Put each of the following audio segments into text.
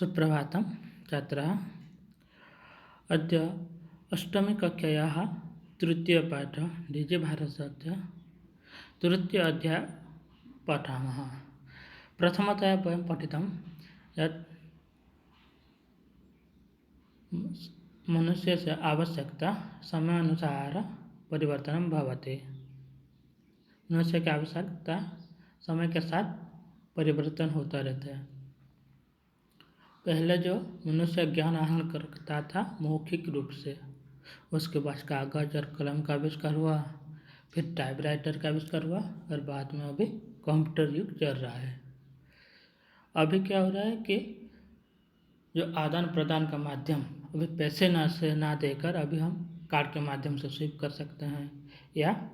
सुप्रभातं छात्राः। अद्य अष्टमीकक्षायाः तृतीयपाठः डीजेभारतस्य तृतीय अध्यायः पठामः। प्रथमतया वयं पठितं यत् मनुष्यस्य आवश्यकता समयानुसार परिवर्तनं भवति। मनुष्य की आवश्यकता समय के साथ परिवर्तन होता रहता है। पहले जो मनुष्य ज्ञान आहरण करता था मौखिक रूप से, उसके बाद कागज और कलम का आविष्कार हुआ, फिर टाइपराइटर का आविष्कार हुआ और बाद में अभी कंप्यूटर युग चल रहा है। अभी क्या हो रहा है कि जो आदान प्रदान का माध्यम, अभी पैसे ना देकर अभी हम कार्ड के माध्यम से स्वीप कर सकते हैं या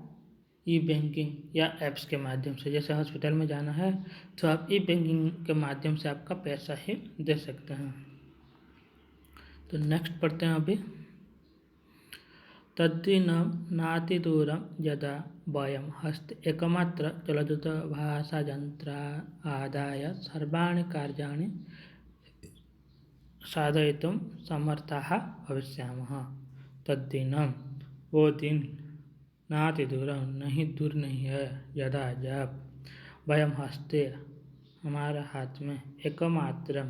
ई बैंकिंग या ऐप्स के माध्यम से। जैसे हॉस्पिटल में जाना है तो आप ई बैंकिंग के माध्यम से आपका पैसा ही दे सकते हैं। तो नेक्स्ट पढ़ते हैं अभी। तद्दिनं नातिदूरं यदा वयं हस्ते एकमात्र चलदूरभाषायन्त्रम् आदाय सर्वाणि कार्याणि साधयितुं समर्थाः भविष्यामः। तद्दिनं, वो दिन, नातिदूरं, नहीं दूर नहीं है, यदा जब, वयं हस्ते, हमारा हाथ में, एकमात्र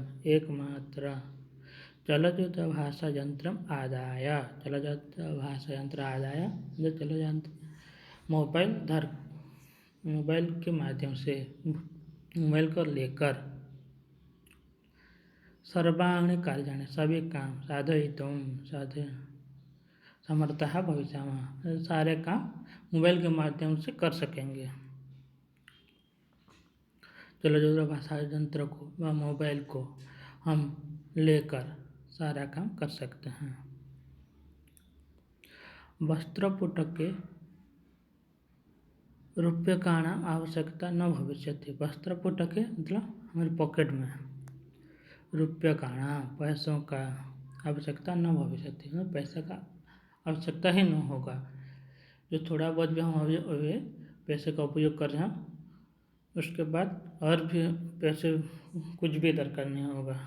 चलदूरभाषायन्त्रम् आदाय, चलदूरभाषायंत्र आदाय, जो चलयंत्र मोबाइल के माध्यम से, मोबाइल को लेकर सर्वाणि कार्याणि, सभी काम, साधयितुं, समर्थः भविष्यामः, सारे काम मोबाइल के माध्यम से कर सकेंगे। चलदूरभाषायंत्र को व मोबाइल को हम लेकर सारा काम कर सकते हैं। वस्त्रपुटके रूप्यकाणाम् आवश्यकता न भविष्यति। वस्त्रपुटके मतलब हमारे पॉकेट में, रूप्यकाणाम्, पैसों का आवश्यकता न भविष्यति, मतलब पैसे का आवश्यकता ही न होगा। जो थोड़ा बहुत भी हम अभी पैसे का उपयोग कर रहे हैं, उसके बाद और भी पैसे कुछ भी दरकार नहीं होगा।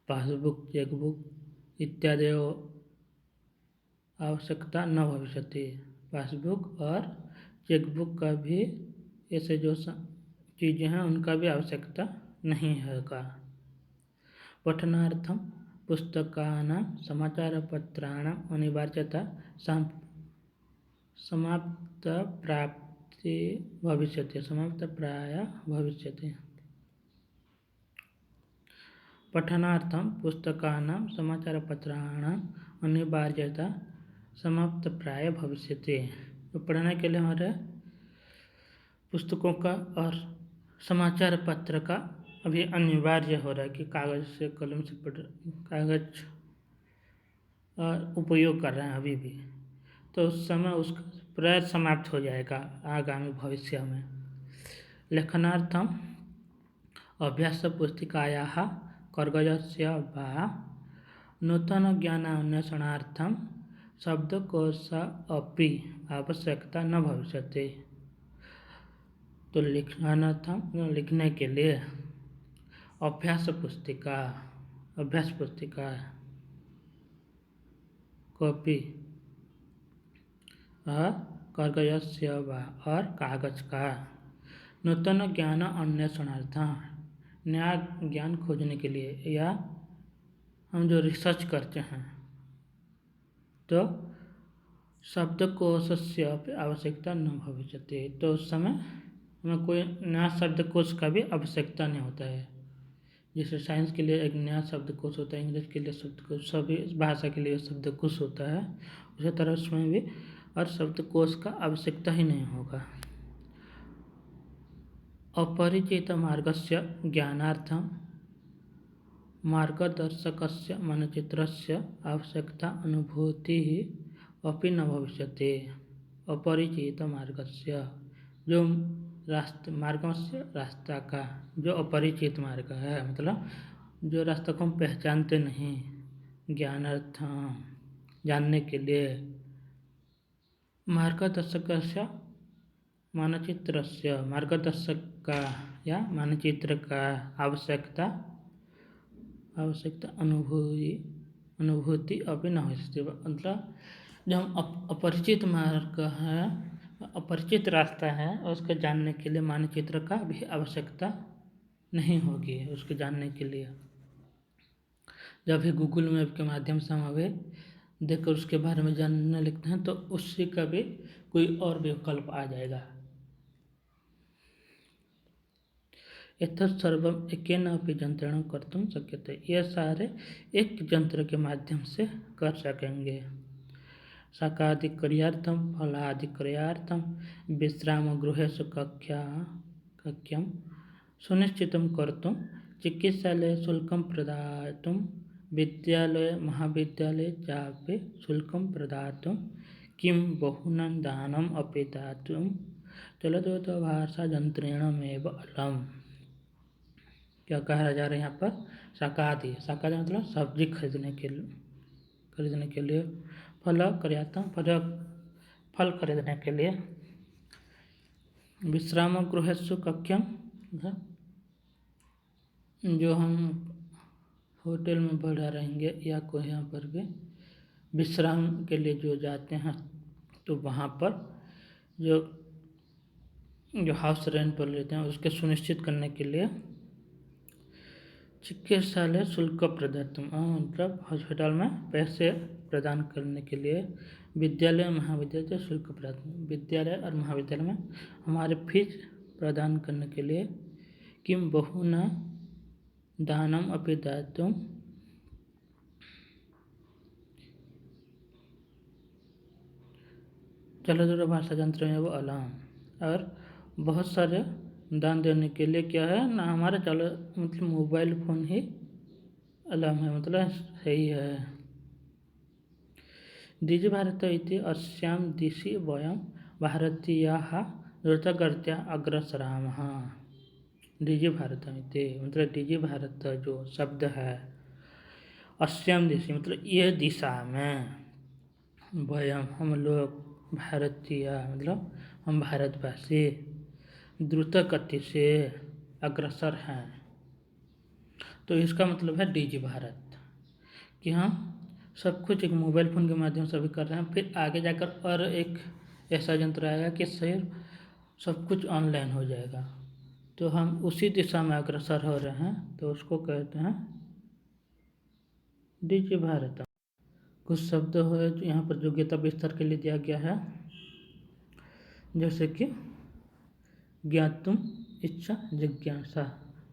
पासबुक, चेकबुक इत्यादि आवश्यकता न भविष्यति। पासबुक और चेकबुक का भी, ऐसे जो चीज़ें हैं उनका भी आवश्यकता नहीं होगा। पठनार्थं पुस्तकानां समाचारपत्राणाम् अनिवार्यता समाप्तप्राया भविष्यति। पठनार्थं पुस्तकानां समाचारपत्राणाम् अनिवार्यता समाप्तप्राय भविष्यति। तो पढ़ने के लिए हमारे पुस्तकों का और समाचार पत्र का अभी अनिवार्य हो रहा है कि कागज से, कलम से कागज उपयोग कर रहे हैं अभी भी, तो उस समय उसका प्राय समाप्त हो जाएगा आगामी भविष्य में। लेखनार्थम अभ्यासपुस्तिकायाः कागजस्य वा नूतनज्ञानान्वेषणार्थं शब्दकोशस्य अपि आवश्यकता न भविष्यति। तो लिखने के लिए अभ्यास पुस्तिका, कॉपी और कागजस्य वा, और कागज का, नूतन ज्ञान अन्वेषणार्थं, नया ज्ञान खोजने के लिए, या हम जो रिसर्च करते हैं तो शब्दकोशस्य आवश्यकता न भविष्यति। तो उस समय हमें कोई नया शब्दकोश का भी आवश्यकता नहीं होता है। जैसे साइंस के लिए एक नया शब्दकोश होता है, इंग्लिश के लिए शब्दकोश, सभी भाषा के लिए शब्दकोश होता है, उसी तरह उसमें भी और शब्दकोश का आवश्यकता ही नहीं होगा। अपरिचित मार्गस्य ज्ञानार्थं मार्गदर्शकस्य मानचित्रस्य आवश्यकता अनुभूतिः अपि न भविष्यति। अपरिचित मार्गस्य, जो रास्ता का, जो अपरिचित मार्ग है, मतलब जो रास्ता को हम पहचानते नहीं, ज्ञानार्थं, जानने के लिए, मार्गदर्शकस्य मानचित्रस्य मार्गदर्शक या मानचित्र का आवश्यकता अनुभूति अपनी न हो सकती। मतलब जब हम अपरिचित मार्ग है, अपरिचित रास्ता है, उसको जानने के लिए मानचित्र का भी आवश्यकता नहीं होगी। उसके जानने के लिए जब भी गूगल मैप के माध्यम से हम अभी देखकर उसके बारे में जानने लगते हैं तो उससे का भी कोई और विकल्प आ जाएगा। एतत् सर्वम एकेन अपि यंत्रेण कर्तुं शक्यते। ये सारे एक यंत्र के माध्यम से कर सकेंगे। शाकादिक्रियार्थं फलादिक्रियार्थं विश्रामगृहेषु कक्ष्यं सुनिश्चितं कर्तुं चिकित्सालये शुल्कं प्रदातुं विद्यालये महाविद्यालये चापि शुल्कं प्रदातुं किं बहुनां दानम् अपि दातुं चलदूरभाषायंत्रेणमेव अलम्। क्या कहा जा रहा है यहाँ पर? शाकादि मतलब सब्जी खरीदने के लिए फल खरीदने के लिए विश्राम गृहेषु कक्ष्यम जो हम होटल में बैठा रहेंगे या कोई यहाँ पर भी विश्राम के लिए जो जाते हैं तो वहाँ पर जो हाउस रेंट पर लेते हैं उसके सुनिश्चित करने के लिए चिकित्सालय शुल्क प्रदातुं मतलब हॉस्पिटल में पैसे प्रदान करने के लिए विद्यालय महाविद्यालय शुल्क प्रदान विद्यालय और महाविद्यालय में हमारे फीस प्रदान करने के लिए किं बहुना दानम अपि दातुं चलदूरभाषायंत्र में वो अलाम। और बहुत सारे दान देने के लिए क्या है ना हमारे मतलब मोबाइल फ़ोन ही अलाम है, मतलब सही है। डिजि भारत इति अस्यां दिशि वयं भारतीयाः द्रुतगत्या अग्रसरामः। डिजि भारत इति मतलब डिजि भारत जो शब्द है अस्यां दिशि मतलब यह दिशा में वयं हम लोग भारतीय मतलब हम भारतवासी द्रुत गति से अग्रसर हैं। तो इसका मतलब है डिजि भारत कि हम सब कुछ एक मोबाइल फ़ोन के माध्यम से भी कर रहे हैं। फिर आगे जाकर और एक ऐसा यंत्र आएगा कि सिर्फ सब कुछ ऑनलाइन हो जाएगा। तो हम उसी दिशा में अग्रसर हो रहे हैं, तो उसको कहते हैं डिजि भारत। कुछ शब्द है जो यहाँ पर योग्यता विस्तार के लिए दिया गया है, जैसे कि ज्ञातुम इच्छा जिज्ञासा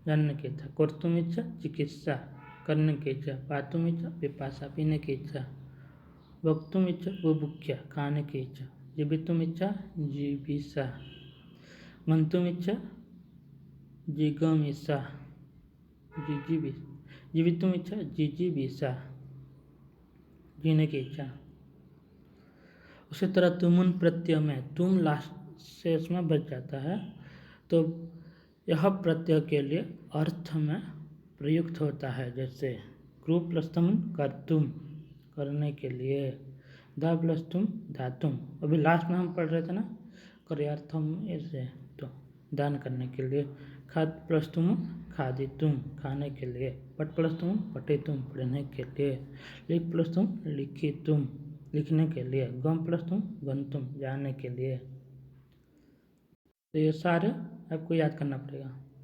जानने की इच्छा, कर्तुम इच्छा चिकित्सा करने की इच्छा, पातुम इच्छा पिपासा पीने की इच्छा, वक्तुम इच्छा बुभुक्षा खाने की इच्छा, जीवितुम इच्छा जीविसा, गंतुम इच्छा जिगमिसा जीवितुम इच्छा जिजीविसा जीने की इच्छा। उसी तरह तुमुन प्रत्यय में तुम लास्ट से इसमें बच जाता है, तो यह प्रत्यय के लिए अर्थ में प्रयुक्त होता है। जैसे क्रू प्लस तुम कर्तुम करने के लिए, दा प्लस तुम धातुम, अभी लास्ट में हम पढ़ रहे थे ना कार्यार्थम, ऐसे तो दान करने के लिए, खाद प्लस तुम खादितुम खाने के लिए, पट प्लस तुम पठितुम पढ़ने के लिए, लिख प्लस तुम लिखितुम लिखने के लिए, गम प्लस तुम गंतुम जाने के लिए। तो ये सारे आपको याद करना पड़ेगा।